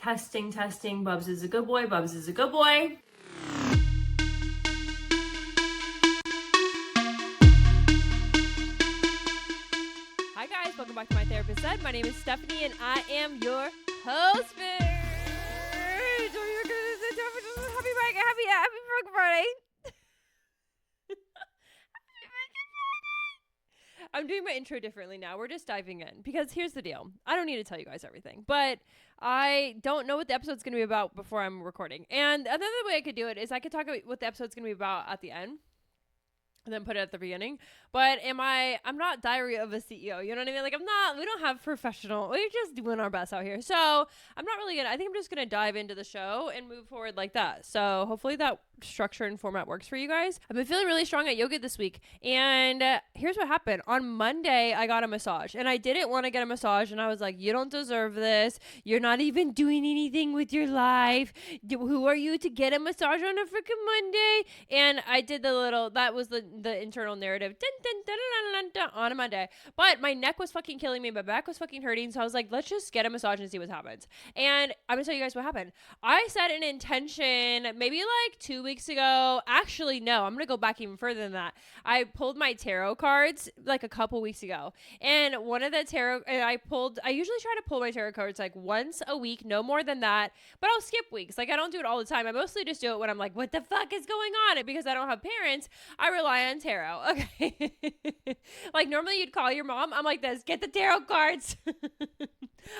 Testing, testing. Bubs is a good boy. Bubs is a good boy. Hi guys, welcome back to My Therapist Said. My name is Stephanie and I am your host. Happy Friday. I'm doing my intro differently now. We're just diving in because here's the deal. I don't need to tell you guys everything, but I don't know what the episode's going to be about before I'm recording. And another way I could do it is I could talk about what the episode's going to be about at the end and then put it at the beginning. But I'm not Diary of a CEO. You know what I mean? Like we don't have professional. We're just doing our best out here. So I'm not really I think I'm just going to dive into the show and move forward like that. So hopefully that structure and format works for you guys. I've been feeling really strong at yoga this week. And here's what happened. On Monday, I got a massage and I didn't want to get a massage. And I was like, you don't deserve this. You're not even doing anything with your life. Who are you to get a massage on a freaking Monday? And I did that was the internal narrative on a Monday. But my neck was fucking killing me. My back was fucking hurting. So I was like, let's just get a massage and see what happens. And I'm going to tell you guys what happened. I set an intention maybe like 2 weeks ago. Actually, no, I'm going to go back even further than that. I pulled my tarot cards like a couple weeks ago. And one of the tarot, and I usually try to pull my tarot cards like once a week, no more than that. But I'll skip weeks. Like I don't do it all the time. I mostly just do it when I'm like, what the fuck is going on? And because I don't have parents, I rely on tarot. Okay. Like normally you'd call your mom. I'm like this, get the tarot cards.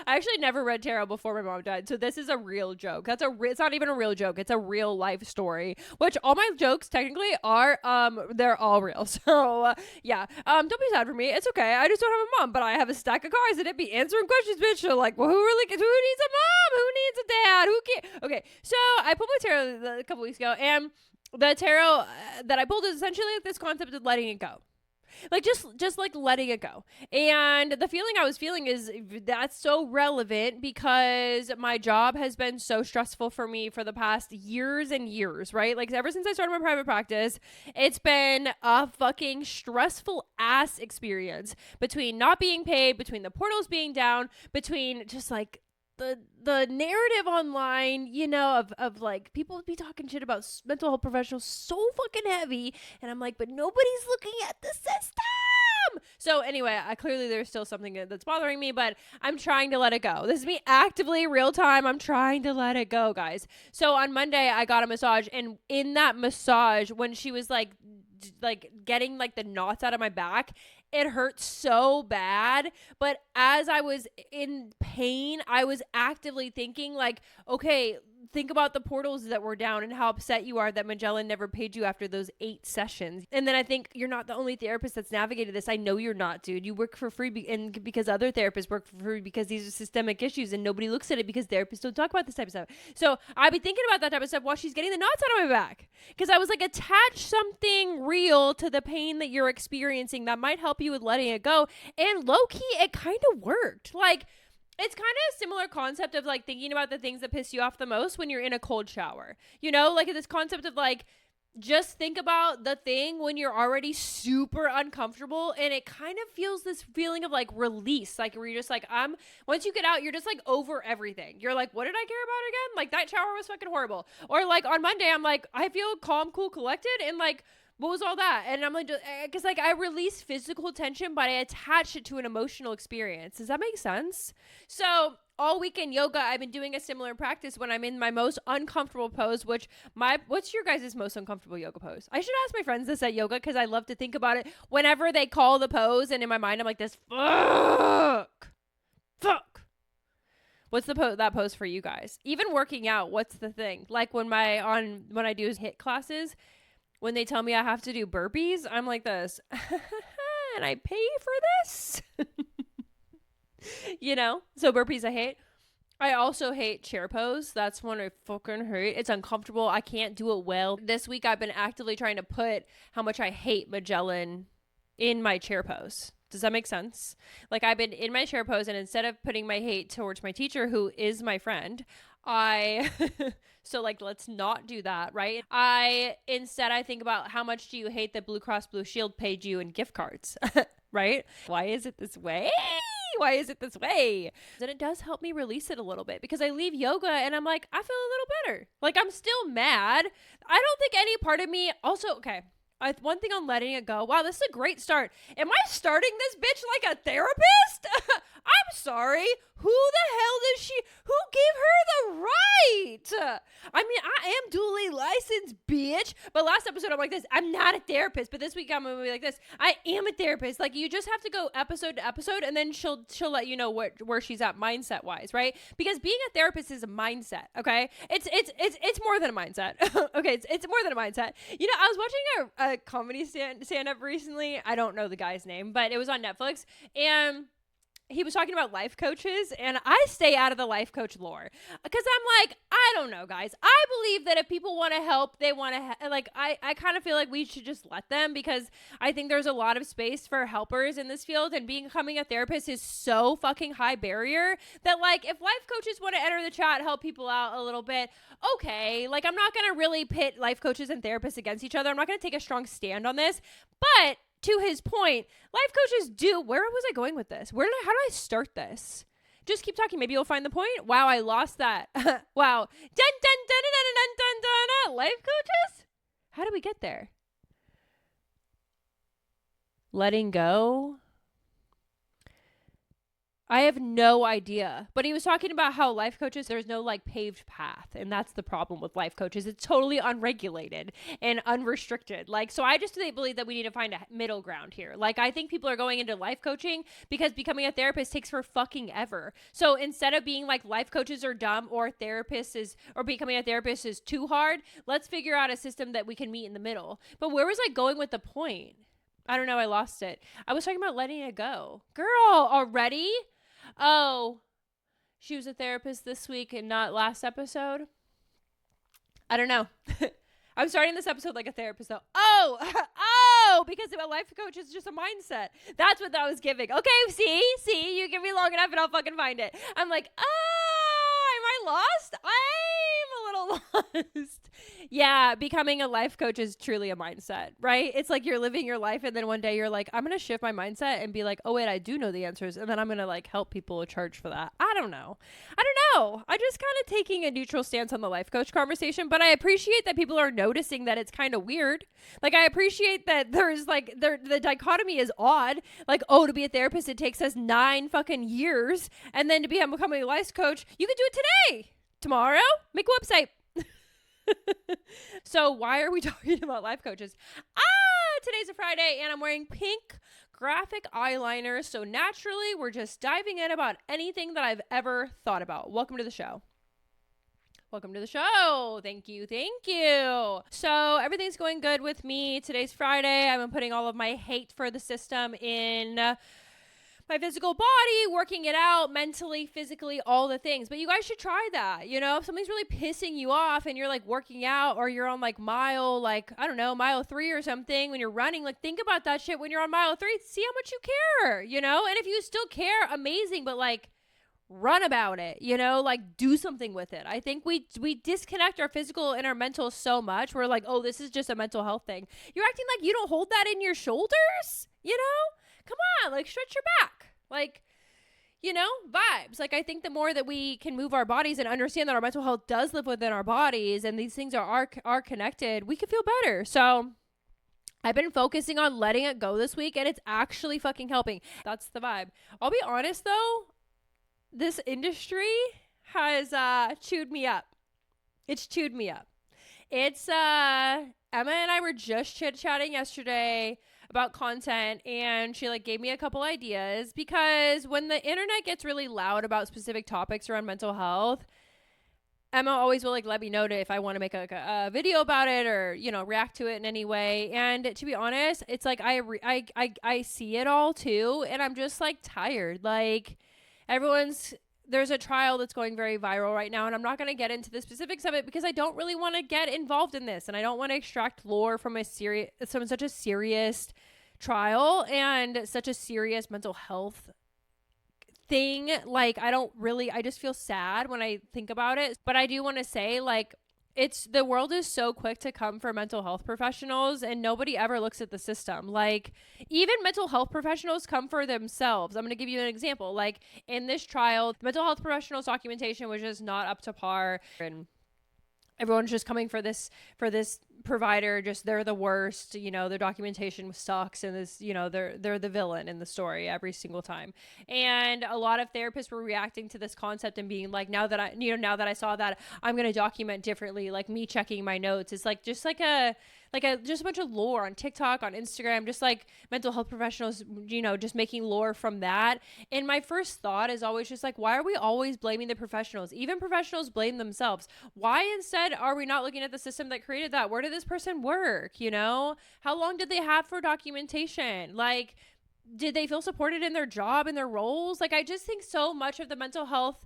I actually never read tarot before my mom died. So this is a real joke. It's not even a real joke. It's a real life story, which all my jokes technically are, they're all real. So yeah. Don't be sad for me. It's okay. I just don't have a mom, but I have a stack of cards and it'd be answering questions, bitch. So like, well, who needs a mom? Who needs a dad? Who can't? Okay. So I pulled my tarot a couple weeks ago and the tarot that I pulled is essentially like this concept of letting it go. Like just like letting it go. And the feeling I was feeling is that's so relevant because my job has been so stressful for me for the past years and years, right? Like ever since I started my private practice, it's been a fucking stressful ass experience between not being paid, between the portals being down, between just like the narrative online, you know, of like people be talking shit about mental health professionals so fucking heavy. And I'm like, but nobody's looking at the system. So anyway, clearly there's still something that's bothering me, but I'm trying to let it go. This is me actively real time. I'm trying to let it go, guys. So on Monday I got a massage, and in that massage, when she was like getting like the knots out of my back, it hurt so bad. But as I was in pain, I was actively thinking like, okay, think about the portals that were down and how upset you are that Magellan never paid you after those 8 sessions. And then I think you're not the only therapist that's navigated this. I know you're not, dude. You work for free and because other therapists work for free because these are systemic issues and nobody looks at it because therapists don't talk about this type of stuff. So I've been thinking about that type of stuff while she's getting the knots out of my back. Because I was like, attach something real to the pain that you're experiencing that might help you with letting it go. And low key, it kind of worked. Like, it's kind of a similar concept of like thinking about the things that piss you off the most when you're in a cold shower. You know, like this concept of like, just think about the thing when you're already super uncomfortable, and it kind of feels this feeling of like release, like where you're just like, once you get out, you're just like over everything. You're like, what did I care about again? Like that shower was fucking horrible. Or like on Monday, I'm like, I feel calm, cool, collected, and like, what was all that? And I'm like, because like I release physical tension, but I attach it to an emotional experience. Does that make sense? So all weekend yoga, I've been doing a similar practice when I'm in my most uncomfortable pose, what's your guys' most uncomfortable yoga pose? I should ask my friends this at yoga because I love to think about it whenever they call the pose. And in my mind, I'm like this, fuck. What's that pose for you guys? Even working out, what's the thing? Like when I do HIIT classes, when they tell me I have to do burpees, I'm like this, and I pay for this, you know? So burpees I hate. I also hate chair pose. That's one I fucking hate. It's uncomfortable. I can't do it well. This week I've been actively trying to put how much I hate Magellan in my chair pose. Does that make sense? Like I've been in my chair pose, and instead of putting my hate towards my teacher, who is my friend, so like, let's not do that, right? Instead I think about how much do you hate that Blue Cross Blue Shield paid you in gift cards, right? Why is it this way? Why is it this way? And it does help me release it a little bit because I leave yoga and I'm like, I feel a little better. Like, I'm still mad. I don't think any part of me also, okay. One thing on letting it go. Wow, this is a great start. Am I starting this bitch like a therapist? I'm sorry. Who the hell does she? Who gave her the right? I mean, I am duly licensed, bitch. But last episode, I'm like this. I'm not a therapist. But this week, I'm gonna be like this. I am a therapist. Like, you just have to go episode to episode, and then she'll let you know where she's at mindset wise, right? Because being a therapist is a mindset. Okay, it's more than a mindset. Okay, it's more than a mindset. You know, I was watching a comedy stand up recently. I don't know the guy's name, but it was on Netflix, and he was talking about life coaches, and I stay out of the life coach lore because I'm like, I don't know, guys. I believe that if people want to help, they want to I kind of feel like we should just let them, because I think there's a lot of space for helpers in this field, and becoming a therapist is so fucking high barrier that, like, if life coaches want to enter the chat, help people out a little bit, okay. Like, I'm not going to really pit life coaches and therapists against each other. I'm not going to take a strong stand on this, but to his point, life coaches do. Where was I going with this? How do I start this? Just keep talking. Maybe you'll find the point. Wow, I lost that. Wow. Dun, dun, dun, dun, dun, dun, dun, dun. Life coaches? How do we get there? Letting go? I have no idea. But he was talking about how life coaches, there's no like paved path. And that's the problem with life coaches. It's totally unregulated and unrestricted. Like, so I just believe that we need to find a middle ground here. Like, I think people are going into life coaching because becoming a therapist takes for fucking ever. So instead of being like life coaches are dumb or becoming a therapist is too hard, let's figure out a system that we can meet in the middle. But where was I going with the point? I don't know. I lost it. I was talking about letting it go. Girl, already? Oh, she was a therapist this week and not last episode. I don't know. I'm starting this episode like a therapist though. Oh, because a life coach is just a mindset. That's what that was giving. Okay, see, you give me long enough and I'll fucking find it. I'm like, am I lost? I'm a little lost. Yeah, becoming a life coach is truly a mindset, right? It's like you're living your life and then one day you're like, I'm going to shift my mindset and be like, oh wait, I do know the answers. And then I'm going to like help people charge for that. I don't know. I'm just kind of taking a neutral stance on the life coach conversation, but I appreciate that people are noticing that it's kind of weird. Like, I appreciate that there's like, the dichotomy is odd. Like, oh, to be a therapist, it takes us 9 fucking years. And then to becoming a life coach, you can do it today, tomorrow, make a website. So why are we talking about life coaches? Today's a Friday and I'm wearing pink graphic eyeliner. So naturally, we're just diving in about anything that I've ever thought about. Welcome to the show. Welcome to the show. Thank you. So everything's going good with me. Today's Friday. I've been putting all of my hate for the system in my physical body, working it out mentally, physically, all the things. But you guys should try that. You know, if something's really pissing you off and you're like working out or you're on like mile 3 or something when you're running, like think about that shit when you're on mile 3. See how much you care, you know? And if you still care, amazing, but like run about it, you know, like do something with it. I think we disconnect our physical and our mental so much. We're like, oh, this is just a mental health thing. You're acting like you don't hold that in your shoulders, you know? Come on, like stretch your back, like, you know, vibes. Like, I think the more that we can move our bodies and understand that our mental health does live within our bodies and these things are connected, we can feel better. So I've been focusing on letting it go this week and it's actually fucking helping. That's the vibe. I'll be honest though, this industry has chewed me up. It's chewed me up. It's Emma and I were just chit-chatting yesterday about content and she like gave me a couple ideas, because when the internet gets really loud about specific topics around mental health, Emma always will like let me know if I want to make a video about it or, you know, react to it in any way. And to be honest, it's like I see it all too, and I'm just like tired. Like there's a trial that's going very viral right now, and I'm not going to get into the specifics of it because I don't really want to get involved in this, and I don't want to extract lore from such a serious trial and such a serious mental health thing. Like, I just feel sad when I think about it. But I do want to say, like, it's the world is so quick to come for mental health professionals, and nobody ever looks at the system. Like, even mental health professionals come for themselves. I'm going to give you an example. Like, in this trial, the mental health professionals documentation was just not up to par, and everyone's just coming for this provider. Just, they're the worst, you know, their documentation sucks, and this, you know, they're the villain in the story every single time. And a lot of therapists were reacting to this concept and being like, now that I saw that, I'm going to document differently. Like, me checking my notes is like just a bunch of lore on TikTok, on Instagram, just like mental health professionals, you know, just making lore from that. And my first thought is always just like, why are we always blaming the professionals? Even professionals blame themselves. Why instead are we not looking at the system that created that? Where did this person work? You know, how long did they have for documentation? Like, did they feel supported in their job, in their roles? Like, I just think so much of the mental health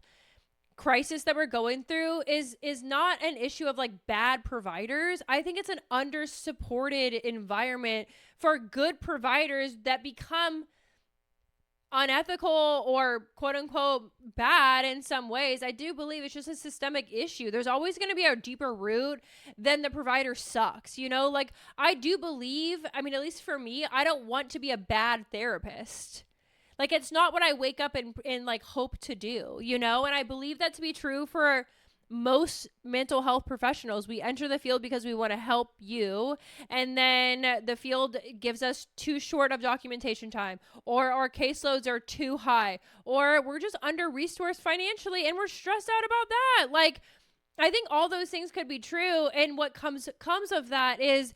crisis that we're going through is not an issue of like bad providers. I think it's an under-supported environment for good providers that become unethical or quote unquote bad in some ways. I do believe it's just a systemic issue. There's always going to be a deeper root than the provider sucks, you know? Like, I do believe, I mean, at least for me, I don't want to be a bad therapist. Like, it's not what I wake up and like hope to do, you know? And I believe that to be true for most mental health professionals. We enter the field because we want to help you, and then the field gives us too short of documentation time, or our caseloads are too high, or we're just under-resourced financially and we're stressed out about that. Like, I think all those things could be true, and what comes of that is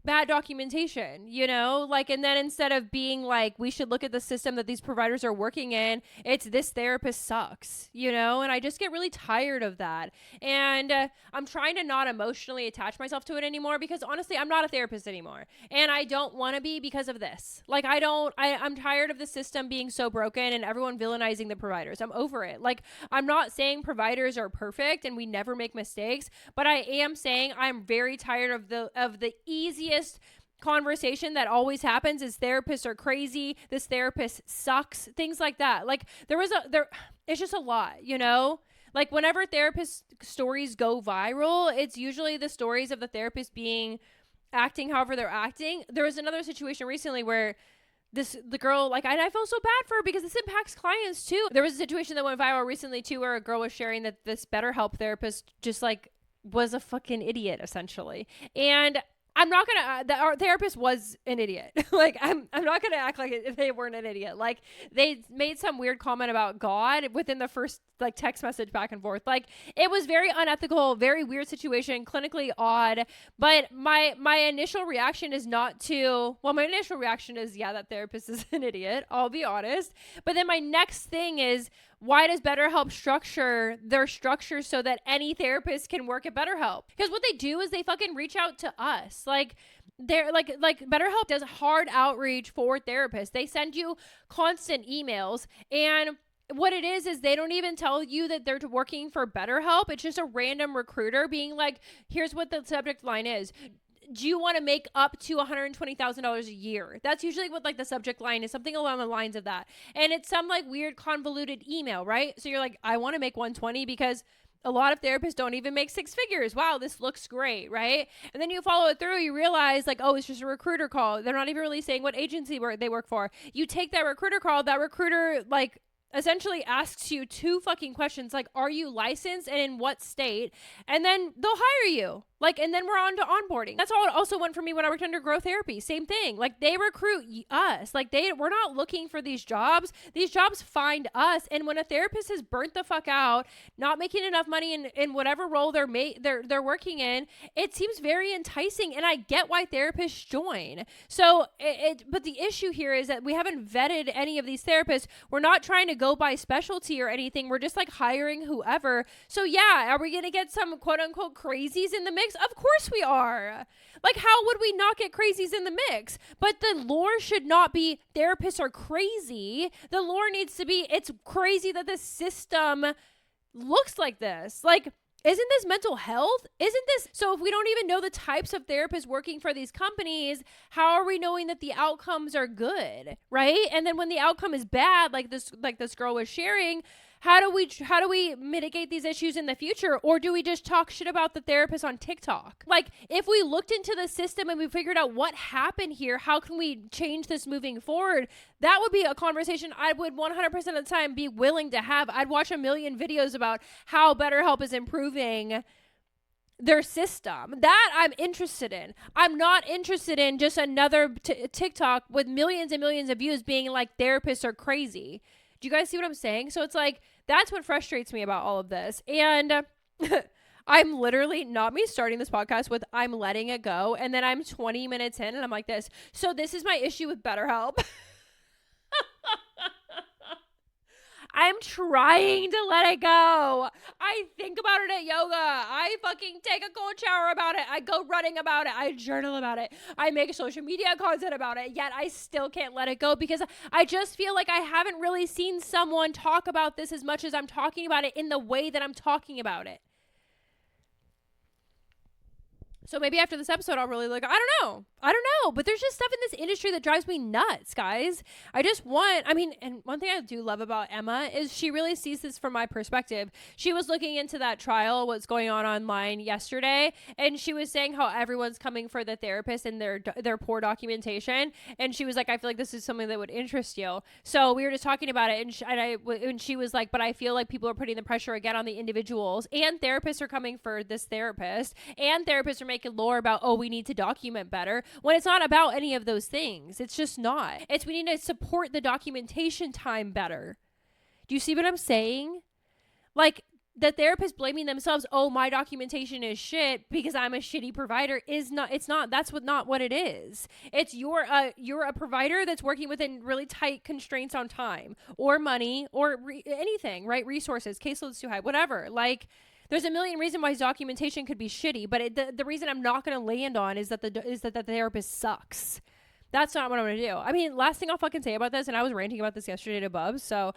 bad documentation, you know, like, and then instead of being like, we should look at the system that these providers are working in, it's this therapist sucks, you know, and I just get really tired of that. And I'm trying to not emotionally attach myself to it anymore, because honestly, I'm not a therapist anymore, and I don't want to be because of this. Like, I'm tired of the system being so broken and everyone villainizing the providers. I'm over it. Like, I'm not saying providers are perfect and we never make mistakes, but I am saying I'm very tired of the easiest conversation that always happens is therapists are crazy, this therapist sucks, things like that. Like, it's just a lot, you know? Like, whenever therapist stories go viral, it's usually the stories of the therapist acting however they're acting. There was another situation recently where the girl, like, I feel so bad for her because this impacts clients too. There was a situation that went viral recently too, where a girl was sharing that this BetterHelp therapist just like was a fucking idiot essentially. And I'm not gonna. Our therapist was an idiot. Like, I'm not gonna act like they weren't an idiot. Like, they made some weird comment about God within the first like text message back and forth. Like, it was very unethical, very weird situation, clinically odd. But my initial reaction is not to. Well, my initial reaction is, yeah, that therapist is an idiot. I'll be honest. But then my next thing is, why does BetterHelp structure their structure so that any therapist can work at BetterHelp? Because what they do is they fucking reach out to us. Like, they're like BetterHelp does hard outreach for therapists. They send you constant emails, and what it is they don't even tell you that they're working for BetterHelp. It's just a random recruiter being like, here's what the subject line is. Do you want to make up to $120,000 a year? That's usually what like the subject line is, something along the lines of that. And it's some like weird convoluted email, right? So you're like, I want to make 120 because a lot of therapists don't even make six figures. Wow, this looks great, right? And then you follow it through, you realize like, oh, it's just a recruiter call. They're not even really saying what agency they work for. You take that recruiter call, that recruiter like essentially asks you two fucking questions, like, are you licensed and in what state? And then they'll hire you. Like, and then we're on to onboarding. That's all it also went for me when I worked under Grow Therapy. Same thing. Like, they recruit us. Like, we're not looking for these jobs. These jobs find us. And when a therapist has burnt the fuck out, not making enough money in whatever role they're working in, it seems very enticing. And I get why therapists join. So but the issue here is that we haven't vetted any of these therapists. We're not trying to go by specialty or anything. We're just like hiring whoever. So yeah, are we going to get some quote unquote crazies in the mix? Of course we are. Like, how would we not get crazies in the mix? But the lore should not be therapists are crazy. The lore needs to be, it's crazy that the system looks like this. Like, isn't this mental health? Isn't this? So if we don't even know the types of therapists working for these companies, how are we knowing that the outcomes are good, right? And then when the outcome is bad, like this girl was sharing, How do we mitigate these issues in the future? Or do we just talk shit about the therapist on TikTok? Like, if we looked into the system and we figured out what happened here, how can we change this moving forward? That would be a conversation I would 100% of the time be willing to have. I'd watch a million videos about how BetterHelp is improving their system. That I'm interested in. I'm not interested in just another TikTok with millions and millions of views being like therapists are crazy. Do you guys see what I'm saying? So it's like, that's what frustrates me about all of this. And I'm literally, not me starting this podcast with I'm letting it go. And then I'm 20 minutes in and I'm like this. So this is my issue with BetterHelp. I'm trying to let it go. I think about it at yoga. I fucking take a cold shower about it. I go running about it. I journal about it. I make social media content about it. Yet I still can't let it go because I just feel like I haven't really seen someone talk about this as much as I'm talking about it in the way that I'm talking about it. So maybe after this episode, I'll really look, I don't know. But there's just stuff in this industry that drives me nuts, guys. And one thing I do love about Emma is she really sees this from my perspective. She was looking into that trial, what's going on online yesterday. And she was saying how everyone's coming for the therapist and their poor documentation. And she was like, I feel like this is something that would interest you. So we were just talking about it. And she was like, but I feel like people are putting the pressure again on the individuals, and therapists are coming for this therapist, and therapists are making lore about, oh, we need to document better, when it's not about any of those things. It's just not. It's we need to support the documentation time better. Do you see what I'm saying? Like, the therapist blaming themselves, oh, my documentation is shit because I'm a shitty provider, that's not what it is. It's you're a provider that's working within really tight constraints on time or money or anything, right? Resources, caseloads too high, whatever. Like, there's a million reasons why his documentation could be shitty, but the reason I'm not going to land on is that the therapist sucks. That's not what I'm going to do. I mean, last thing I'll fucking say about this, and I was ranting about this yesterday to Bubs, so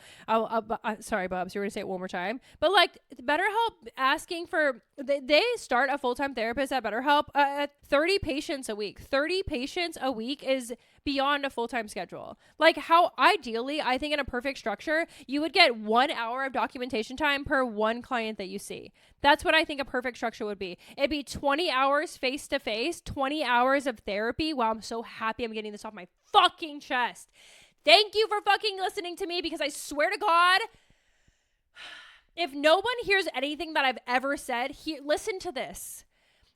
sorry, Bubs, you were going to say it one more time. But like, BetterHelp asking for, they start a full-time therapist at BetterHelp at 30 patients a week. 30 patients a week is beyond a full-time schedule. Like, how ideally, I think in a perfect structure, you would get 1 hour of documentation time per one client that you see. That's what I think a perfect structure would be. It'd be 20 hours face-to-face, 20 hours of therapy. Wow, I'm so happy I'm getting this off my fucking chest. Thank you for fucking listening to me, because I swear to God, if no one hears anything that I've ever said, listen to this.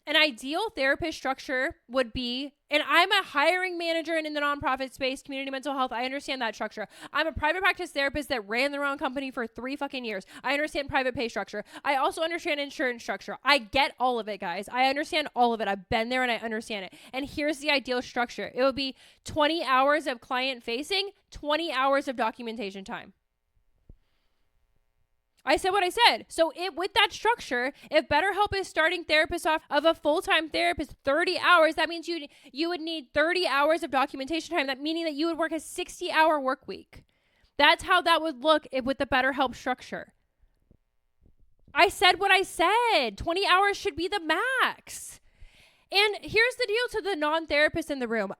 An ideal therapist structure would be, and I'm a hiring manager and in the nonprofit space, community mental health, I understand that structure. I'm a private practice therapist that ran their own company for 3 fucking years. I understand private pay structure. I also understand insurance structure. I get all of it, guys. I understand all of it. I've been there and I understand it. And here's the ideal structure. It would be 20 hours of client facing, 20 hours of documentation time. I said what I said. So with that structure, if BetterHelp is starting therapists off of a full-time therapist 30 hours, that means you would need 30 hours of documentation time. That meaning that you would work a 60-hour work week. That's how that would look with the BetterHelp structure. I said what I said. 20 hours should be the max. And here's the deal to the non-therapist in the room.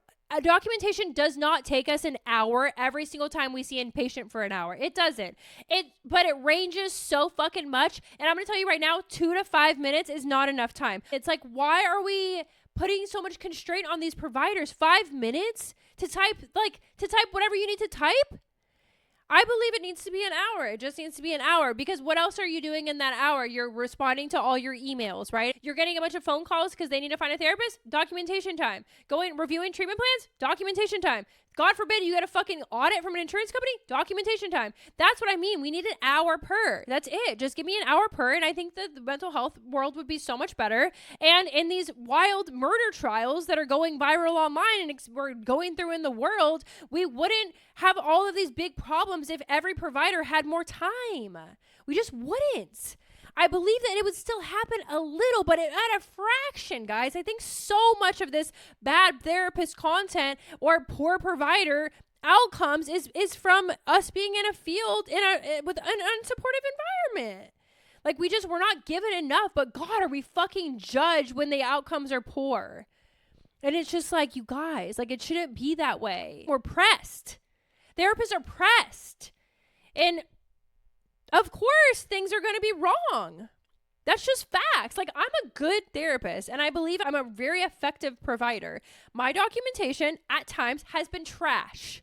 Documentation does not take us an hour every single time we see a patient for an hour. It doesn't. But it ranges so fucking much. And I'm going to tell you right now, 2 to 5 minutes is not enough time. It's like, why are we putting so much constraint on these providers? 5 minutes to type whatever you need to type? I believe it needs to be an hour. It just needs to be an hour, because what else are you doing in that hour? You're responding to all your emails, right? You're getting a bunch of phone calls because they need to find a therapist. Documentation time. Reviewing treatment plans. Documentation time. God forbid you get a fucking audit from an insurance company. Documentation time. That's what I mean. We need an hour per. That's it. Just give me an hour per, and I think that the mental health world would be so much better. And in these wild murder trials that are going viral online and we're going through in the world, we wouldn't have all of these big problems if every provider had more time. We just wouldn't. I believe that it would still happen a little, but at a fraction, guys. I think so much of this bad therapist content or poor provider outcomes is from us being in a field with an unsupportive environment. Like, we're not given enough, but God, are we fucking judged when the outcomes are poor? And it's just like, you guys, like, it shouldn't be that way. We're pressed. Therapists are pressed. And Of course, things are going to be wrong. That's just facts. Like, I'm a good therapist and I believe I'm a very effective provider. My documentation at times has been trash.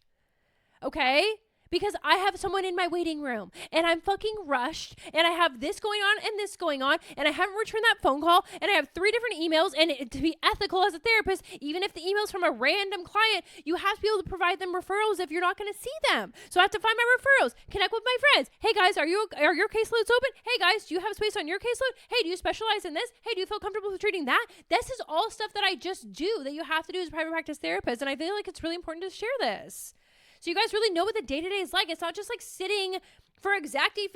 Okay? Because I have someone in my waiting room and I'm fucking rushed and I have this going on and this going on and I haven't returned that phone call and I have 3 different emails, and to be ethical as a therapist, even if the email's from a random client, you have to be able to provide them referrals if you're not going to see them. So I have to find my referrals, connect with my friends. Hey guys, are your caseloads open? Hey guys, do you have space on your caseload? Hey, do you specialize in this? Hey, do you feel comfortable with treating that? This is all stuff that I just do that you have to do as a private practice therapist, and I feel like it's really important to share this. So you guys really know what the day-to-day is like. It's not just like sitting for exactly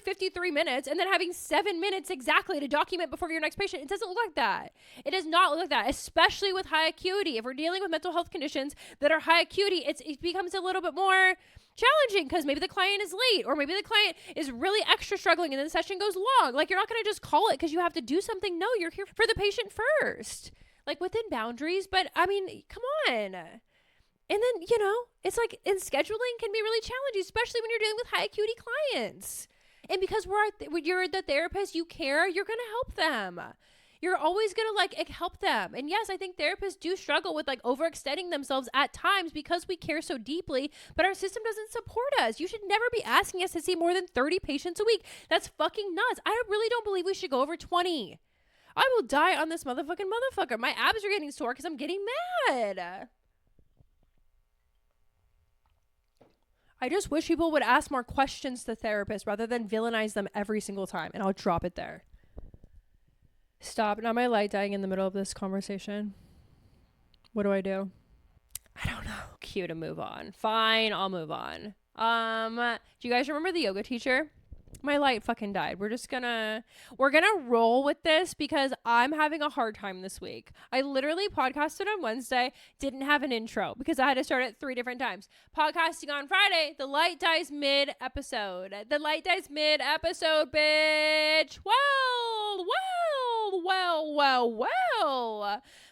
53 minutes and then having 7 minutes exactly to document before your next patient. It doesn't look like that. It does not look like that, especially with high acuity. If we're dealing with mental health conditions that are high acuity, it becomes a little bit more challenging because maybe the client is late or maybe the client is really extra struggling and then the session goes long. Like, you're not going to just call it because you have to do something. No, you're here for the patient first, like within boundaries. But I mean, come on. And then, it's like, and scheduling can be really challenging, especially when you're dealing with high acuity clients. And because you're the therapist, you care, you're going to help them. You're always going to help them. And yes, I think therapists do struggle with overextending themselves at times because we care so deeply, but our system doesn't support us. You should never be asking us to see more than 30 patients a week. That's fucking nuts. I really don't believe we should go over 20. I will die on this motherfucker. My abs are getting sore because I'm getting mad. I just wish people would ask more questions to therapists rather than villainize them every single time. And I'll drop it there. Stop. Now my light dying in the middle of this conversation. What do? I don't know. Cue to move on. Fine, I'll move on. Do you guys remember the yoga teacher? My light fucking died. We're gonna roll with this because I'm having a hard time this week. I literally podcasted on Wednesday, didn't have an intro because I had to start it 3 different times. Podcasting on Friday, the light dies mid-episode. Bitch. Well.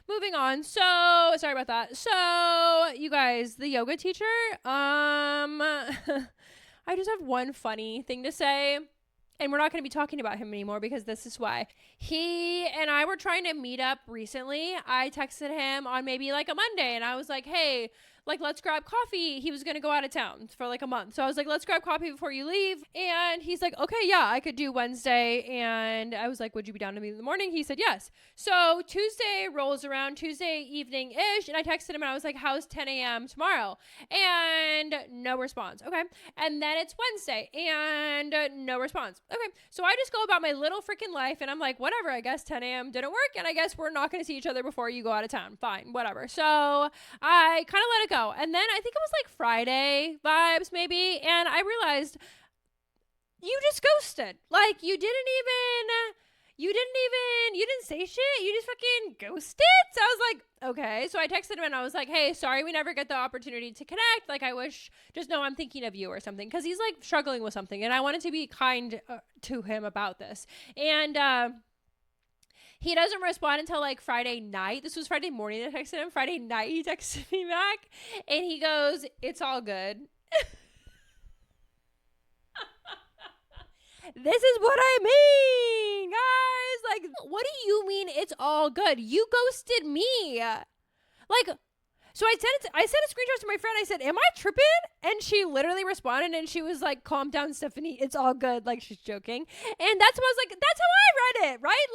Moving on. So, sorry about that. So, you guys, the yoga teacher, I just have one funny thing to say, and we're not going to be talking about him anymore because this is why. He and I were trying to meet up recently. I texted him on maybe a Monday, and I was like, hey, let's grab coffee. He was going to go out of town for a month. So I was like, let's grab coffee before you leave. And he's like, okay, yeah, I could do Wednesday. And I was like, would you be down to meet in the morning? He said, yes. So Tuesday rolls around, Tuesday evening-ish. And I texted him and I was like, how's 10 a.m. tomorrow? And no response. Okay. And then it's Wednesday and no response. Okay. So I just go about my little freaking life and I'm like, whatever, I guess 10 a.m. didn't work. And I guess we're not going to see each other before you go out of town. Fine, whatever. So I kind of let it go. And then I think it was Friday vibes maybe, and I realized you just ghosted. You didn't say shit. You just fucking ghosted. So I was like, okay. So I texted him and I was like, hey, sorry we never get the opportunity to connect. I wish, just know I'm thinking of you or something, because he's struggling with something and I wanted to be kind to him about this. And he doesn't respond until Friday night. This was Friday morning that I texted him. Friday night he texted me back and he goes, it's all good. This is what I mean, guys. What do you mean it's all good? You ghosted me. So I sent a screenshot to my friend. I said, am I tripping? And she literally responded and she was like, calm down, Stephanie. It's all good. She's joking. And that's what I was like, that's how I read it, right?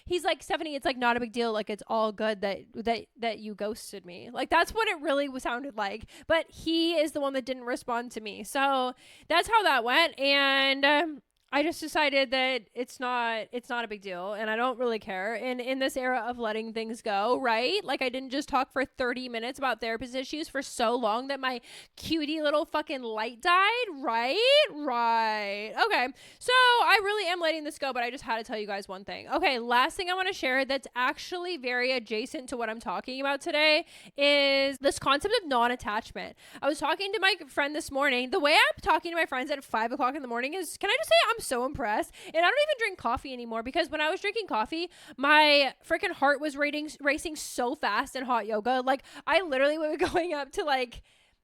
He's like, Stephanie, it's not a big deal. It's all good that you ghosted me. That's what it really sounded like. But he is the one that didn't respond to me. So that's how that went. And I just decided that it's not a big deal and I don't really care. And in this era of letting things go, right? I didn't just talk for 30 minutes about therapist issues for so long that my cutie little fucking light died, right? Right. Okay. So I really am letting this go, but I just had to tell you guys one thing. Okay. Last thing I want to share that's actually very adjacent to what I'm talking about today is this concept of non-attachment. I was talking to my friend this morning. The way I'm talking to my friends at 5 o'clock in the morning is, can I just say I'm so impressed? And I don't even drink coffee anymore because when I was drinking coffee, my freaking heart was racing so fast in hot yoga. I literally would be going up to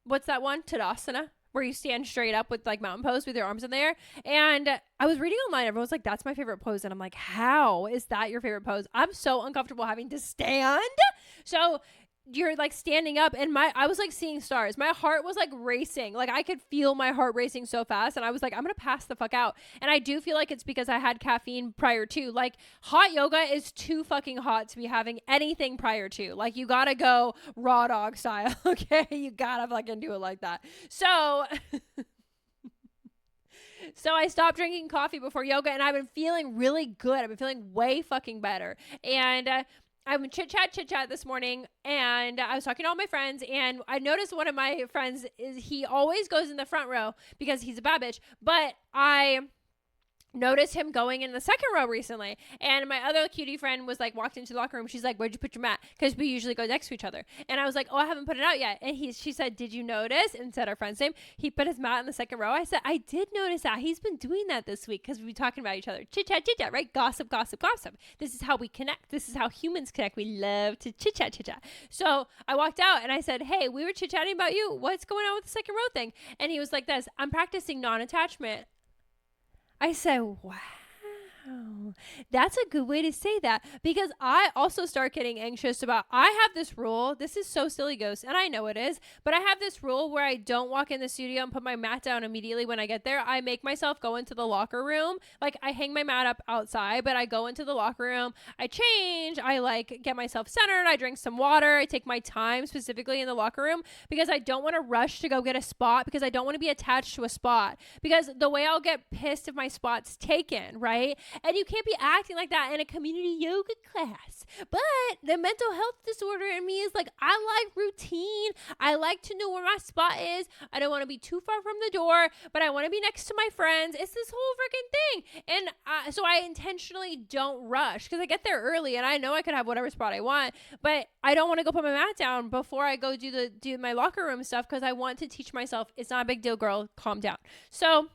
what's that one? Tadasana. where you stand straight up with like mountain pose with your arms in the air. And I was reading online, everyone's like, that's my favorite pose. And I'm like, how is that your favorite pose? I'm so uncomfortable having to stand. So you're like standing up, and I was like seeing stars. My heart was like racing. Like I could feel my heart racing so fast, and I was like, I'm gonna pass the fuck out. And I do feel like it's because I had caffeine prior to. Like hot yoga is too fucking hot to be having anything prior to. Like you gotta go raw dog style. Okay, you gotta fucking do it like that. So so I stopped drinking coffee before yoga, and I've been feeling really good. I've been feeling way fucking better. And I'm chit chat this morning, and I was talking to all my friends, and I noticed one of my friends he always goes in the front row because he's a bad bitch, but I noticed him going in the second row recently. And my other cutie friend was like, walked into the locker room. She's like, where'd you put your mat? Because we usually go next to each other. And I was like, oh, I haven't put it out yet. And she said, did you notice? And said our friend's name. He put his mat in the second row. I said, I did notice that. He's been doing that this week because we've been talking about each other. Chit chat, right? Gossip. This is how we connect. This is how humans connect. We love to chit chat. So I walked out and I said, hey, we were chit chatting about you. What's going on with the second row thing? And he was like this, I'm practicing non-attachment. I said, wow, that's a good way to say that, because I also start getting anxious about, I have this rule. This is so silly, Ghost, and I know it is, but I have this rule where I don't walk in the studio and put my mat down immediately when I get there. I make myself go into the locker room. Like I hang my mat up outside, but I go into the locker room, I change, I like get myself centered, I drink some water, I take my time specifically in the locker room because I don't want to rush to go get a spot, because I don't want to be attached to a spot, because the way I'll get pissed if my spot's taken, right? And you can't be acting like that in a community yoga class. But the mental health disorder in me is like, I like routine. I like to know where my spot is. I don't want to be too far from the door, but I want to be next to my friends. It's this whole freaking thing. And so I intentionally don't rush because I get there early and I know I could have whatever spot I want, but I don't want to go put my mat down before I go do my locker room stuff, because I want to teach myself it's not a big deal, girl. Calm down. So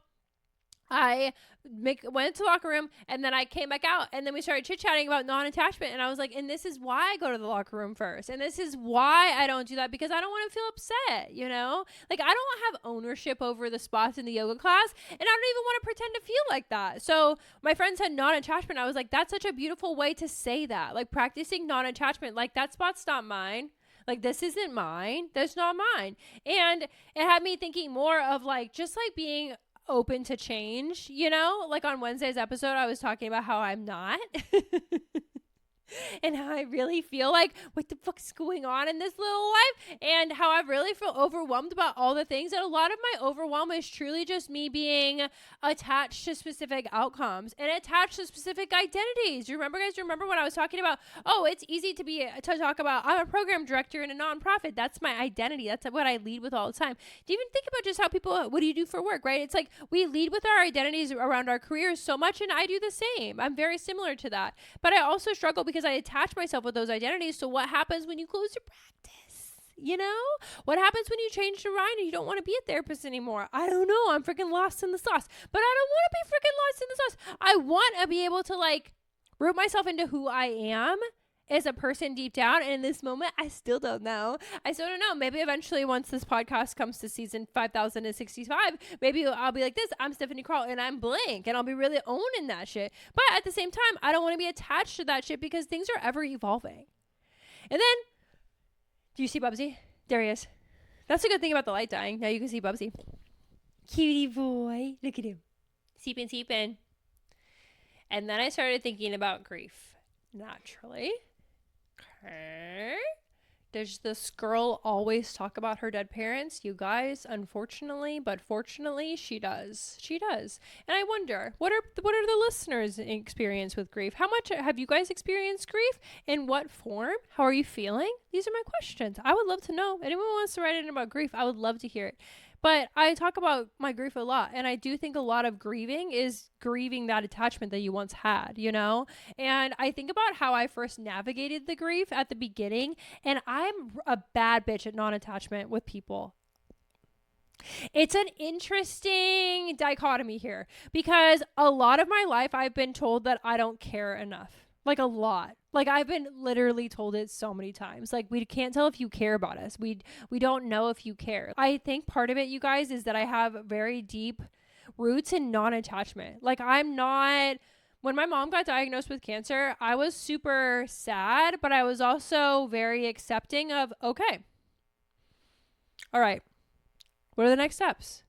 I went to the locker room, and then I came back out, and then we started chit-chatting about non-attachment, and I was like, and this is why I go to the locker room first, and this is why I don't do that, because I don't want to feel upset, you know? Like, I don't have ownership over the spots in the yoga class, and I don't even want to pretend to feel like that. So my friend said non-attachment. I was like, that's such a beautiful way to say that. Like, practicing non-attachment. Like, that spot's not mine. Like, this isn't mine. That's not mine. And it had me thinking more of, like, just, like, being open to change, you know? Like on Wednesday's episode, I was talking about how I'm not and how I really feel like, what the fuck's going on in this little life, and how I really feel overwhelmed about all the things. And a lot of my overwhelm is truly just me being attached to specific outcomes and attached to specific identities. You remember, guys? Remember when I was talking about, oh, it's easy to talk about, I'm a program director in a nonprofit. That's my identity. That's what I lead with all the time. Do you even think about just how people, what do you do for work, right? It's like we lead with our identities around our careers so much, and I do the same. I'm very similar to that. But I also struggle because I attach myself with those identities. So what happens when you close your practice? You know, what happens when you change to Ryan and you don't want to be a therapist anymore? I don't know. I'm freaking lost in the sauce, but I don't want to be freaking lost in the sauce. I want to be able to like root myself into who I am as a person deep down. And in this moment, I still don't know. Maybe eventually once this podcast comes to season 5065, maybe I'll be like this. I'm Stephanie Carl and I'm blank, and I'll be really owning that shit. But at the same time, I don't want to be attached to that shit because things are ever evolving. And then, do you see Bubsy? There he is. That's a good thing about the light dying. Now you can see Bubsy. Cutie boy. Look at him. Seeping. And then I started thinking about grief. Naturally. Okay. Does this girl always talk about her dead parents? You guys, unfortunately, but fortunately, she does. She does. And I wonder, what are the listeners' experience with grief? How much have you guys experienced grief? In what form? How are you feeling? These are my questions. I would love to know. Anyone wants to write in about grief, I would love to hear it. But I talk about my grief a lot, and I do think a lot of grieving is grieving that attachment that you once had, you know? And I think about how I first navigated the grief at the beginning, and I'm a bad bitch at non-attachment with people. It's an interesting dichotomy here because a lot of my life I've been told that I don't care enough. Like a lot. Like I've been literally told it so many times. Like we can't tell if you care about us. We don't know if you care. I think part of it, you guys, is that I have very deep roots in non-attachment. Like I'm not when my mom got diagnosed with cancer, I was super sad, but I was also very accepting of, okay, all right, what are the next steps?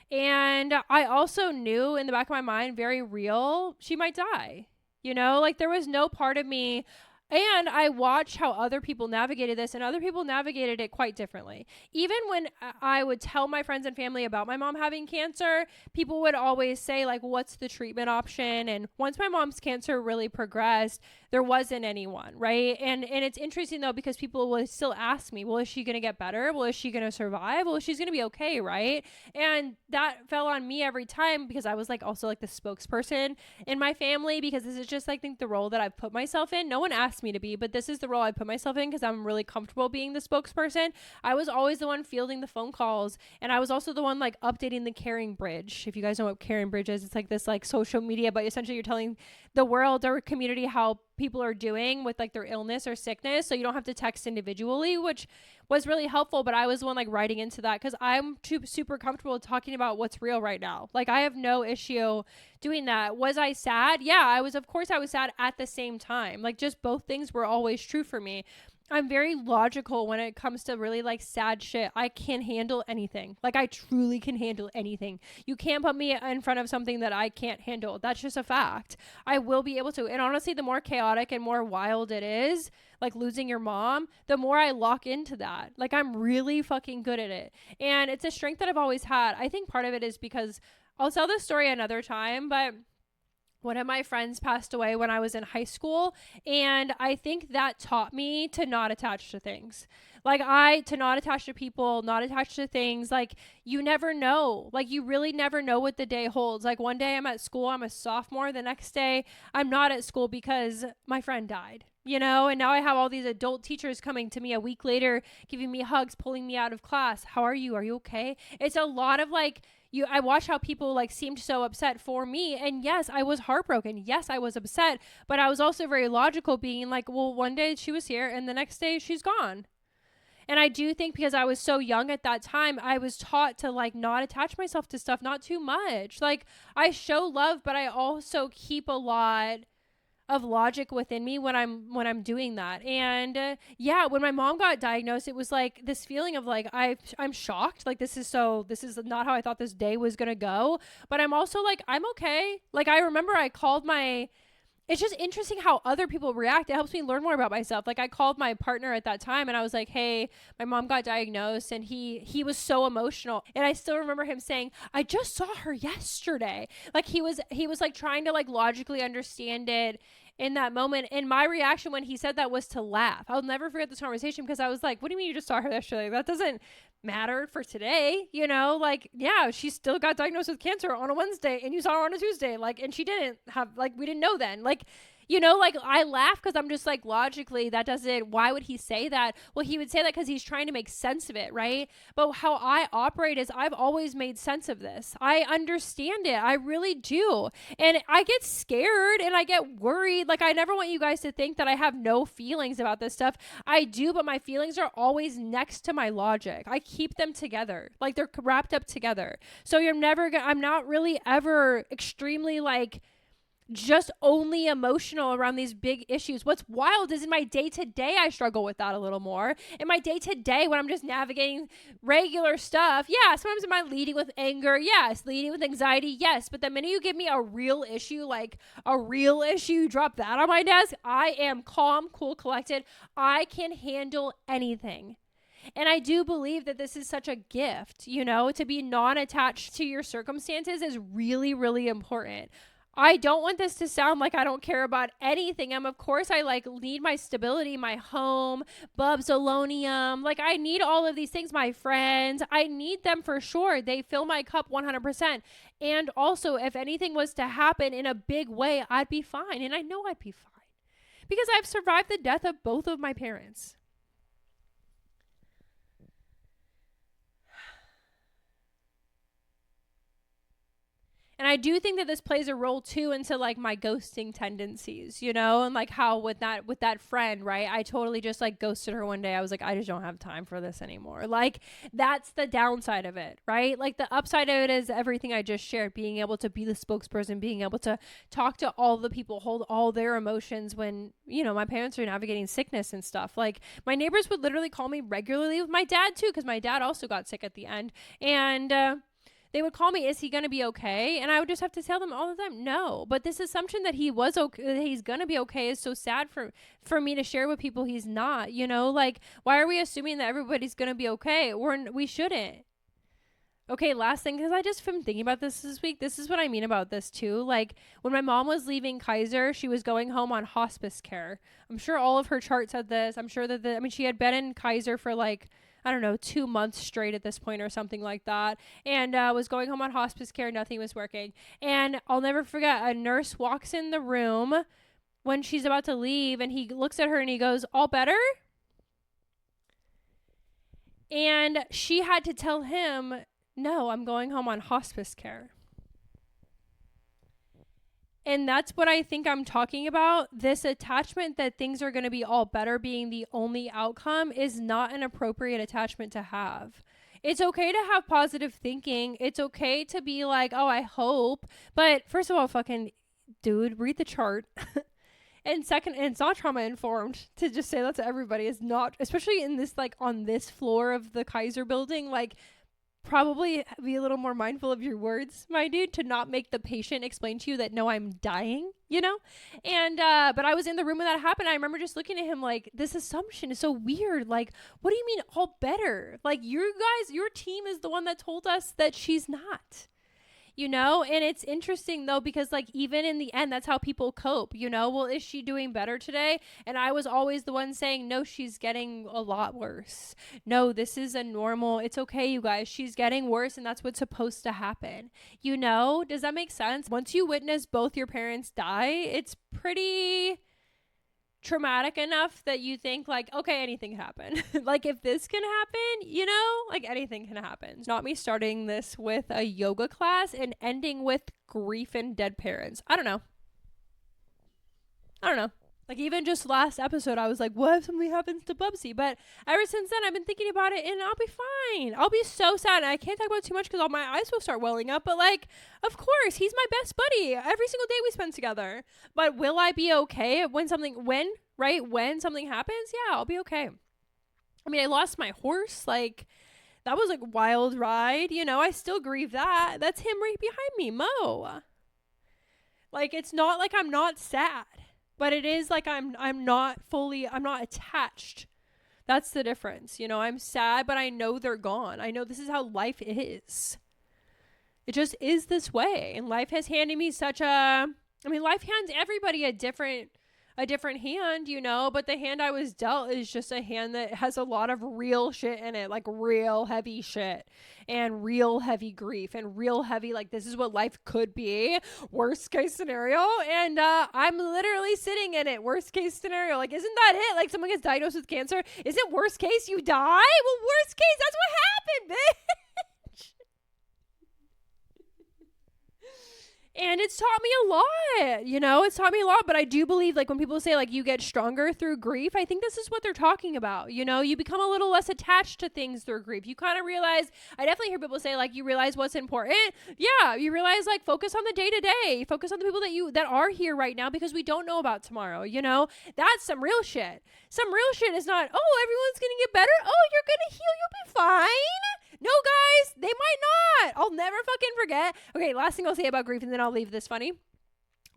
And I also knew in the back of my mind, very real, she might die. You know, like there was no part of me. And I watched how other people navigated this, and other people navigated it quite differently. Even when I would tell my friends and family about my mom having cancer, people would always say, like, what's the treatment option? And once my mom's cancer really progressed, there wasn't anyone, right? And it's interesting, though, because people will still ask me, well, is she going to get better? Well, is she going to survive? Well, she's going to be okay, right? And that fell on me every time because I was, like, also, like, the spokesperson in my family, because this is just, I think, the role that I've put myself in. No one asked me to be, but this is the role I put myself in because I'm really comfortable being the spokesperson. I was always the one fielding the phone calls, and I was also the one, like, updating the Caring Bridge. If you guys know what Caring Bridge is, it's like this, like, social media, but essentially you're telling the world or community how people are doing with, like, their illness or sickness, so you don't have to text individually, which was really helpful. But I was the one, like, writing into that because I'm super comfortable talking about what's real right now. Like, I have no issue doing that. Was I sad? Yeah, I was. Of course I was sad at the same time. Like, just both things were always true for me. I'm very logical when it comes to really, like, sad shit. I can handle anything. Like, I truly can handle anything. You can't put me in front of something that I can't handle. That's just a fact. I will be able to. And honestly, the more chaotic and more wild it is, like losing your mom, the more I lock into that. Like, I'm really fucking good at it. And it's a strength that I've always had. I think part of it is because I'll tell this story another time, but one of my friends passed away when I was in high school, and I think that taught me to not attach to things. To not attach to people, not attach to things. Like, you never know. Like, you really never know what the day holds. Like, one day I'm at school, I'm a sophomore. The next day I'm not at school because my friend died. You know, and now I have all these adult teachers coming to me a week later, giving me hugs, pulling me out of class. How are you? Are you okay? It's a lot of, like, I watch how people, like, seemed so upset for me. And yes, I was heartbroken. Yes, I was upset. But I was also very logical, being like, well, one day she was here and the next day she's gone. And I do think because I was so young at that time, I was taught to, like, not attach myself to stuff, not too much. Like, I show love, but I also keep a lot of logic within me when I'm doing that. And yeah, when my mom got diagnosed, it was like this feeling of, like, I'm shocked. Like, this is not how I thought this day was gonna go. But I'm also like, I'm okay. Like, I remember I called it's just interesting how other people react. It helps me learn more about myself. Like, I called my partner at that time and I was like, hey, my mom got diagnosed, and he was so emotional. And I still remember him saying, I just saw her yesterday. Like, he was like trying to, like, logically understand it in that moment. And my reaction when he said that was to laugh. I'll never forget this conversation because I was like, what do you mean you just saw her yesterday? That doesn't matter for today, you know? Like, yeah, she still got diagnosed with cancer on a Wednesday and you saw her on a Tuesday. Like, and she didn't have, like, we didn't know then. Like, you know, like, I laugh because I'm just like, logically, why would he say that? Well, he would say that because he's trying to make sense of it, right? But how I operate is I've always made sense of this. I understand it. I really do. And I get scared and I get worried. Like, I never want you guys to think that I have no feelings about this stuff. I do, but my feelings are always next to my logic. I keep them together. Like, they're wrapped up together. So I'm not really ever extremely, like, just only emotional around these big issues. What's wild is in my day-to-day, I struggle with that a little more. In my day-to-day, when I'm just navigating regular stuff, yeah, sometimes am I leading with anger? Yes. Leading with anxiety? Yes. But the minute you give me a real issue, drop that on my desk, I am calm, cool, collected. I can handle anything. And I do believe that this is such a gift, you know, to be non-attached to your circumstances is really, really important. I don't want this to sound like I don't care about anything. Of course, I, like, need my stability, my home, Bubs Alonium. Like, I need all of these things, my friends. I need them for sure. They fill my cup 100%. And also, if anything was to happen in a big way, I'd be fine. And I know I'd be fine because I've survived the death of both of my parents. And I do think that this plays a role too into like my ghosting tendencies, you know, and like how with that friend, right? I totally just like ghosted her one day. I was like, I just don't have time for this anymore. Like that's the downside of it, right? Like the upside of it is everything I just shared, being able to be the spokesperson, being able to talk to all the people, hold all their emotions when, you know, my parents are navigating sickness and stuff. Like my neighbors would literally call me regularly with my dad too, because my dad also got sick at the end. And, they would call me, is he going to be okay? And I would just have to tell them all the time, no. But this assumption that he was okay, that he's going to be okay is so sad for me to share with people he's not, you know? Like, why are we assuming that everybody's going to be okay? We shouldn't. Okay, last thing, because I just been thinking about this week. This is what I mean about this too. Like, when my mom was leaving Kaiser, she was going home on hospice care. I'm sure all of her charts had this. I'm sure that, she had been in Kaiser for like, I don't know, 2 months straight at this point or something like that. And was going home on hospice care. Nothing was working. And I'll never forget, a nurse walks in the room when she's about to leave, and he looks at her and he goes, all better? And she had to tell him, no, I'm going home on hospice care. And that's what I think I'm talking about. This attachment that things are going to be all better being the only outcome is not an appropriate attachment to have. It's okay to have positive thinking. It's okay to be like, oh, I hope. But first of all, fucking dude, read the chart. And second, and it's not trauma informed to just say that to everybody. It's not, especially in this, like on this floor of the Kaiser building, like, probably be a little more mindful of your words, my dude, to not make the patient explain to you that, no, I'm dying, you know? And, but I was in the room when that happened. I remember just looking at him like, this assumption is so weird. Like, what do you mean all better? Like, you guys, your team is the one that told us that she's not. You know, and it's interesting though, because like even in the end, that's how people cope, you know, well, is she doing better today? And I was always the one saying, no, she's getting a lot worse. No, this is a normal, it's okay, you guys, she's getting worse, and that's what's supposed to happen. You know, does that make sense? Once you witness both your parents die, it's pretty traumatic enough that you think like, okay, anything can happen. Like if this can happen, you know, like anything can happen. Not me starting this with a yoga class and ending with grief and dead parents. I don't know. Like even just last episode, I was like, what if something happens to Bubsy? But ever since then, I've been thinking about it, and I'll be fine. I'll be so sad. And I can't talk about it too much because all my eyes will start welling up. But like, of course, he's my best buddy. Every single day we spend together. But will I be okay when something happens? Yeah, I'll be okay. I mean, I lost my horse. Like, that was like a wild ride. You know, I still grieve that. That's him right behind me, Mo. Like, it's not like I'm not sad. But it is like I'm not attached. That's the difference. You know, I'm sad, but I know they're gone. I know this is how life is. It just is this way. And life has handed me life hands everybody a different hand, you know, but the hand I was dealt is just a hand that has a lot of real shit in it, like real heavy shit and real heavy grief and real heavy, like, this is what life could be, worst case scenario. And I'm literally sitting in it, worst case scenario. Like, isn't that it? Like, someone gets diagnosed with cancer. Isn't worst case you die? Well, worst case, that's what happened, bitch. And it's taught me a lot, you know, but I do believe, like, when people say, like, you get stronger through grief, I think this is what they're talking about, you know, you become a little less attached to things through grief. You kind of realize, I definitely hear people say, like, you realize what's important. Yeah, you realize, like, focus on the day-to-day, focus on the people that are here right now, because we don't know about tomorrow, you know, that's some real shit. Some real shit is not, oh, everyone's gonna get better, oh, you're gonna heal, you'll be fine. No, guys, they might not. I'll never fucking forget. Okay, last thing I'll say about grief, and then I'll leave this funny.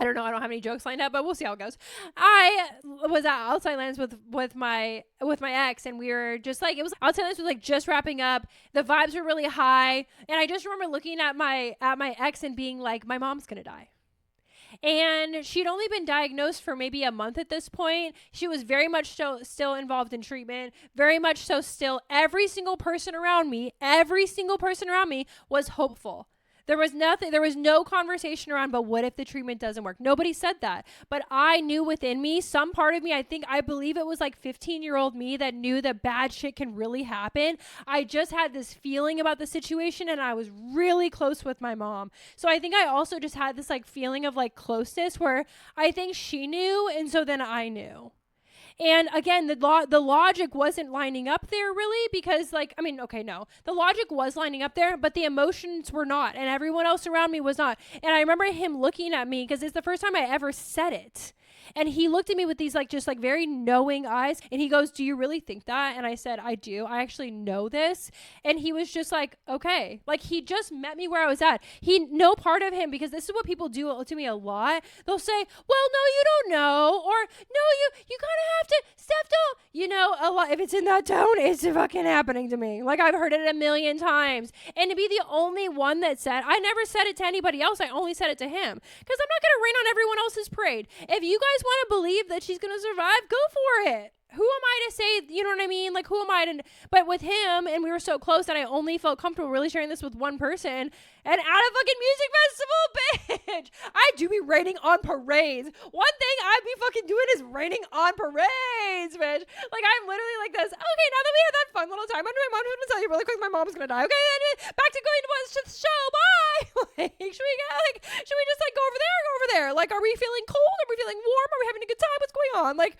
I don't know. I don't have any jokes lined up, but we'll see how it goes. I was at Outside Lands with my ex, and we were just like, it was Outside Lands was like just wrapping up. The vibes were really high, and I just remember looking at my ex and being like, my mom's gonna die. And she'd only been diagnosed for maybe a month at this point. She was very much so still involved in treatment, very much so still. Every single person around me was hopeful. There was nothing, there was no conversation around, but what if the treatment doesn't work? Nobody said that. But I knew within me, some part of me, I believe it was like 15-year-old me that knew that bad shit can really happen. I just had this feeling about the situation, and I was really close with my mom. So I think I also just had this like feeling of like closeness where I think she knew, and so then I knew. And again, the logic wasn't lining up there really because the logic was lining up there, but the emotions were not, and everyone else around me was not. And I remember him looking at me because it's the first time I ever said it. And he looked at me with these just very knowing eyes, and he goes, "Do you really think that?" And I said, "I do. I actually know this." And he was just like, "Okay." Like he just met me where I was at. No part of him, because this is what people do to me a lot. They'll say, "Well, no, you don't know," or "No, you kind of have to, Steph, don't." A lot. If it's in that tone, it's fucking happening to me. Like I've heard it a million times. And to be the only one that said, I never said it to anybody else. I only said it to him, because I'm not going to rain on everyone else's parade. If you guys want to believe that she's going to survive, go for it. Who am I to say, you know what I mean? Like, who am I to, but with him, and we were so close that I only felt comfortable really sharing this with one person, and at a fucking music festival, bitch. I do be raining on parades. One thing I be fucking doing is raining on parades, bitch. Like, I'm literally like this. Okay, now that we had that fun little time, I'm going to tell you really quick, my mom's gonna die. Okay, back to going to watch the show. Bye. Like, should we just like go over there or go over there? Like, are we feeling cold? Are we feeling warm? Are we having a good time? What's going on? Like,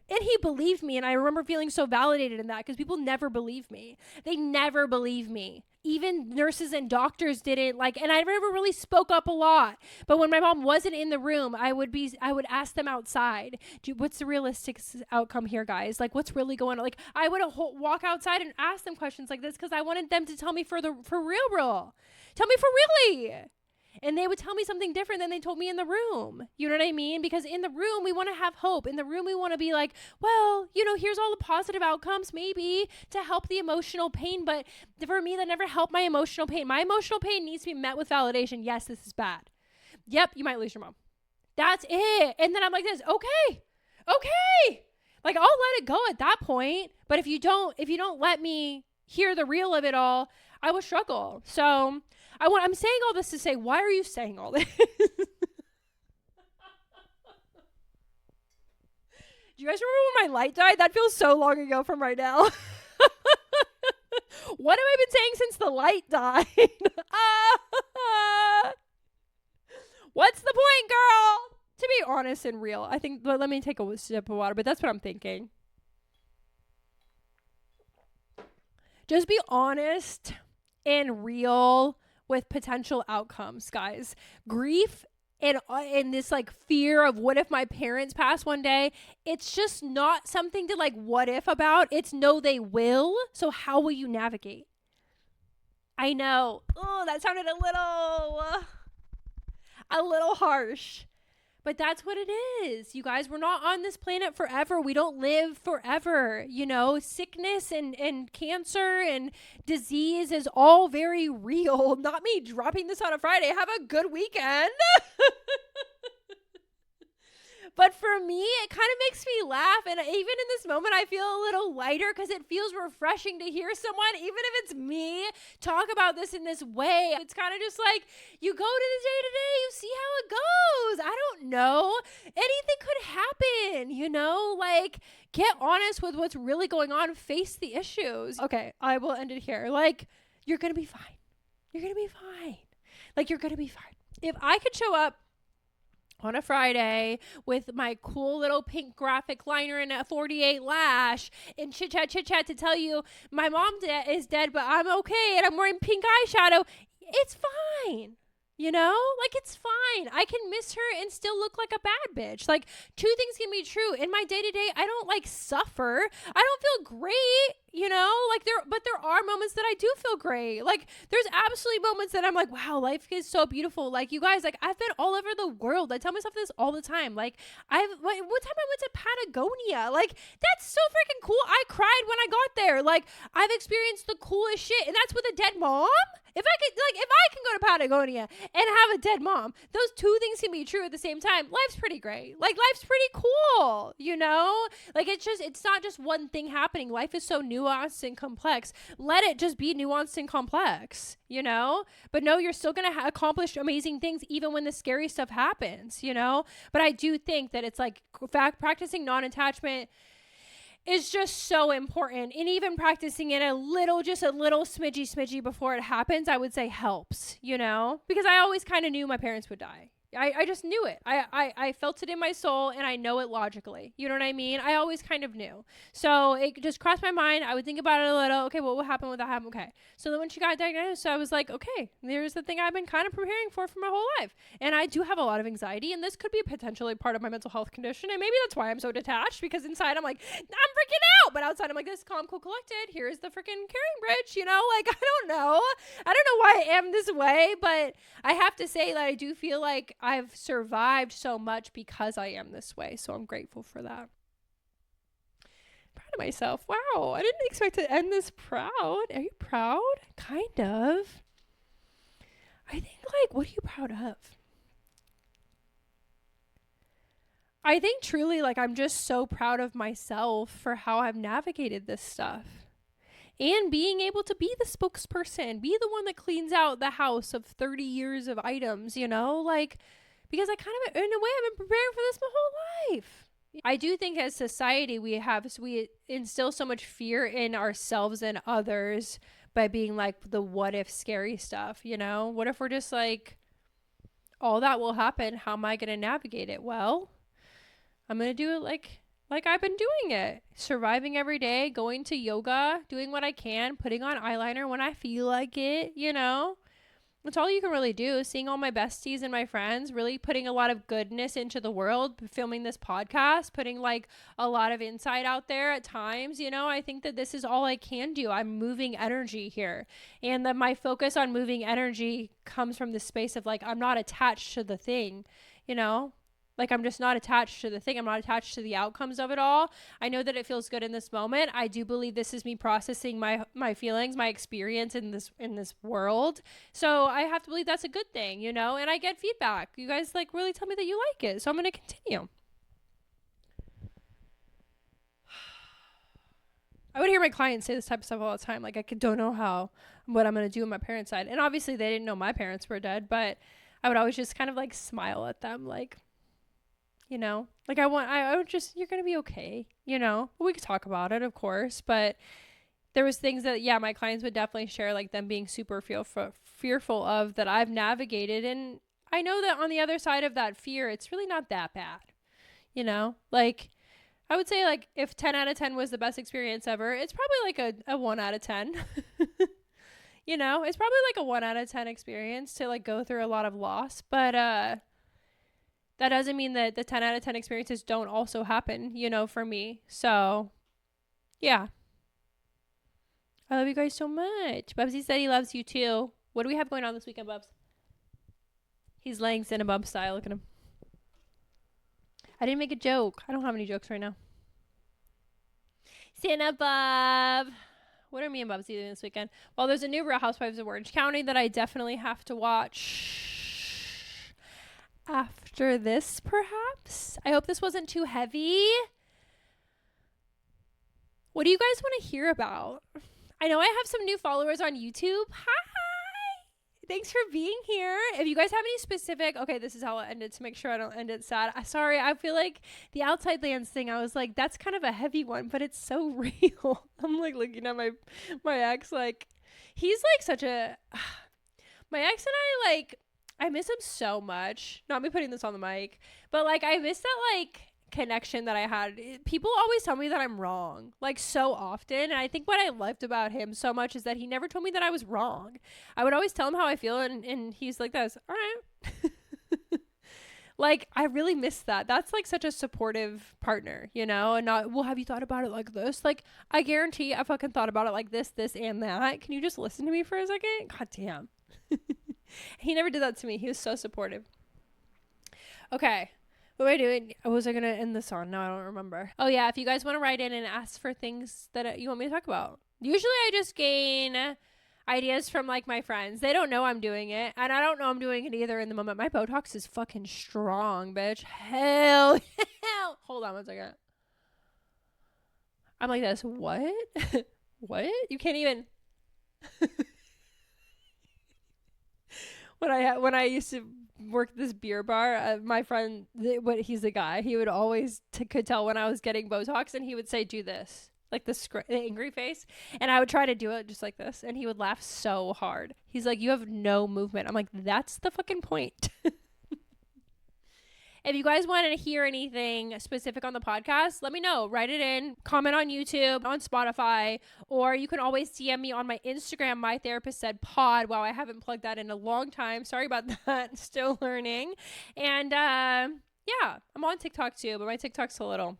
and he believed me, and I remember feeling so validated in that, because people never believe me. They never believe me. Even nurses and doctors didn't, and I never really spoke up a lot. But when my mom wasn't in the room, I would ask them outside, "What's the realistic outcome here, guys? Like, what's really going on?" Like, I would walk outside and ask them questions like this, because I wanted them to tell me for real. Tell me for really. And they would tell me something different than they told me in the room. You know what I mean? Because in the room, we want to have hope. In the room, we want to be like, well, here's all the positive outcomes, maybe, to help the emotional pain. But for me, that never helped my emotional pain. My emotional pain needs to be met with validation. Yes, this is bad. Yep, you might lose your mom. That's it. And then I'm like this, okay. Like, I'll let it go at that point. But if you don't let me hear the real of it all, I will struggle. So I'm saying all this to say, why are you saying all this? Do you guys remember when my light died? That feels so long ago from right now. What have I been saying since the light died? What's the point, girl? To be honest and real, I think, let me take a sip of water, but that's what I'm thinking. Just be honest and real with potential outcomes, guys. Grief and this fear of what if my parents pass one day, it's just not something to what if about. It's no, they will. So how will you navigate? I know. Oh, that sounded a little harsh. But that's what it is. You guys, we're not on this planet forever. We don't live forever. Sickness and cancer and disease is all very real. Not me dropping this on a Friday. Have a good weekend. But for me, it kind of makes me laugh. And even in this moment, I feel a little lighter, because it feels refreshing to hear someone, even if it's me, talk about this in this way. It's kind of just you go to the day-to-day, you see how it goes. I don't know. Anything could happen, get honest with what's really going on. Face the issues. Okay, I will end it here. You're going to be fine. You're going to be fine. You're going to be fine. If I could show up on a Friday with my cool little pink graphic liner and a 48 lash and chit chat to tell you my mom is dead, but I'm okay and I'm wearing pink eyeshadow, it's fine. It's fine. I can miss her and still look like a bad bitch. Two things can be true. In my day-to-day, I don't suffer. I don't feel great, but there are moments that I do feel great. There's absolutely moments that I'm like, wow, life is so beautiful. You guys, I've been all over the world. I tell myself this all the time. One time I went to Patagonia. That's so freaking cool. I cried when I got there. I've experienced the coolest shit, and that's with a dead mom. If I can go to Patagonia and have a dead mom. Those two things can be true at the same time. Life's pretty great. Like, life's pretty cool, you know? Like, it's not just one thing happening. Life is so nuanced and complex. Let it just be nuanced and complex, you know? But no, you're still going to accomplish amazing things even when the scary stuff happens, you know? But I do think that it's like practicing non-attachment is just so important. And even practicing it just a little smidgy before it happens, I would say helps, you know, because I always kind of knew my parents would die. I just knew it. I felt it in my soul, and I know it logically. You know what I mean? I always kind of knew. So it just crossed my mind. I would think about it a little. Okay, what will happen when that happen? Okay. So then when she got diagnosed, I was like, okay, there's the thing I've been kind of preparing for my whole life. And I do have a lot of anxiety, and this could be potentially part of my mental health condition. And maybe that's why I'm so detached, because inside I'm like, I'm freaking out. But outside I'm like, this calm, cool, collected. Here's the freaking carrying bridge, you know? Like, I don't know why I am this way, but I have to say that I do feel like I've survived so much because I am this way. So I'm grateful for that. Proud of myself. Wow. I didn't expect to end this proud. Are you proud? Kind of. I think, like, what are you proud of? I think truly, like, I'm just so proud of myself for how I've navigated this stuff. And being able to be the spokesperson, be the one that cleans out the house of 30 years of items, you know, like, because I kind of, in a way, I've been preparing for this my whole life. I do think as society, we instill so much fear in ourselves and others by being like the what if scary stuff, you know? What if we're just like, all that will happen. How am I going to navigate it? Well, I'm going to do it like I've been doing it. Surviving every day, going to yoga, doing what I can, putting on eyeliner when I feel like it, you know? That's all you can really do. Seeing all my besties and my friends, really putting a lot of goodness into the world, filming this podcast, putting like a lot of insight out there at times, you know? I think that this is all I can do. I'm moving energy here. And that my focus on moving energy comes from the space of like, I'm not attached to the thing, you know? Like, I'm just not attached to the thing. I'm not attached to the outcomes of it all. I know that it feels good in this moment. I do believe this is me processing my feelings, my experience in this world. So I have to believe that's a good thing, you know? And I get feedback. You guys, like, really tell me that you like it. So I'm going to continue. I would hear my clients say this type of stuff all the time. Like, I don't know what I'm going to do on my parents' side. And obviously, they didn't know my parents were dead. But I would always just kind of, like, smile at them, like, you know, like I would just, you're going to be okay, you know, we could talk about it, of course, but there was things that, yeah, my clients would definitely share, like them being super fearful of that I've navigated. And I know that on the other side of that fear, it's really not that bad, you know, like I would say like if 10 out of 10 was the best experience ever, it's probably like a 1 out of 10, you know, it's probably like a 1 out of 10 experience to like go through a lot of loss, but, that doesn't mean that the 10 out of 10 experiences don't also happen, you know, for me. So, yeah. I love you guys so much. Bubsy said he loves you too. What do we have going on this weekend, Bubs? He's laying Cinnabub style. Look at him. I didn't make a joke. I don't have any jokes right now. Cinnabub. What are me and Bubsy doing this weekend? Well, there's a new Real Housewives of Orange County that I definitely have to watch after this, perhaps. I hope this wasn't too heavy. What do you guys want to hear about? I know I have some new followers on YouTube. Hi! Thanks for being here. If you guys have any specific... Okay, this is how I'll end it to make sure I don't end it sad. Sorry, I feel like the Outside Lands thing, I was like, that's kind of a heavy one, but it's so real. I'm like looking at my ex, like, he's like such a... My ex and I, like... I miss him so much. Not me putting this on the mic, but like I miss that like connection that I had. People always tell me that I'm wrong, like so often. And I think what I liked about him so much is that he never told me that I was wrong. I would always tell him how I feel, and he's like this. All right. Like I really miss that. That's like such a supportive partner, you know, and not, well, have you thought about it like this? Like I guarantee I fucking thought about it like this, and that. Can you just listen to me for a second? God damn. He never did that to me. He was so supportive. Okay. What am I doing? Was I going to end this on? No, I don't remember. Oh, yeah. If you guys want to write in and ask for things that you want me to talk about. Usually I just gain ideas from like my friends. They don't know I'm doing it, and I don't know I'm doing it either in the moment. My Botox is fucking strong, bitch. Hell. Hold on one second. I'm like this. What? What? You can't even. When I used to work at this beer bar, my friend, he's the guy. He would always could tell when I was getting Botox, and he would say, "Do this." Like the angry face, and I would try to do it just like this, and he would laugh so hard. He's like, "You have no movement." I'm like, "That's the fucking point." If you guys want to hear anything specific on the podcast, let me know. Write it in, comment on YouTube, on Spotify, or you can always DM me on my Instagram, My Therapist Said Pod. Wow, I haven't plugged that in a long time. Sorry about that. Still learning. And yeah, I'm on TikTok too, but my TikTok's a little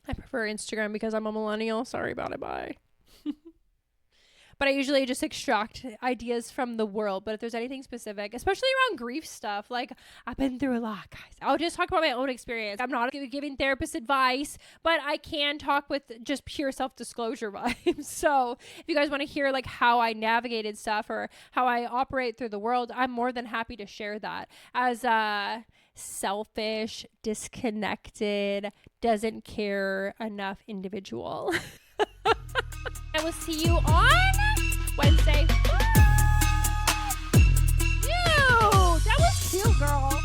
I prefer Instagram because I'm a millennial. Sorry about it. Bye. But I usually just extract ideas from the world. But if there's anything specific, especially around grief stuff, like I've been through a lot, guys. I'll just talk about my own experience. I'm not giving therapist advice, but I can talk with just pure self-disclosure vibes. So if you guys want to hear like how I navigated stuff or how I operate through the world, I'm more than happy to share that as selfish, disconnected, doesn't care enough individual. I will see you on Wednesday. Ew, that was cute, girl.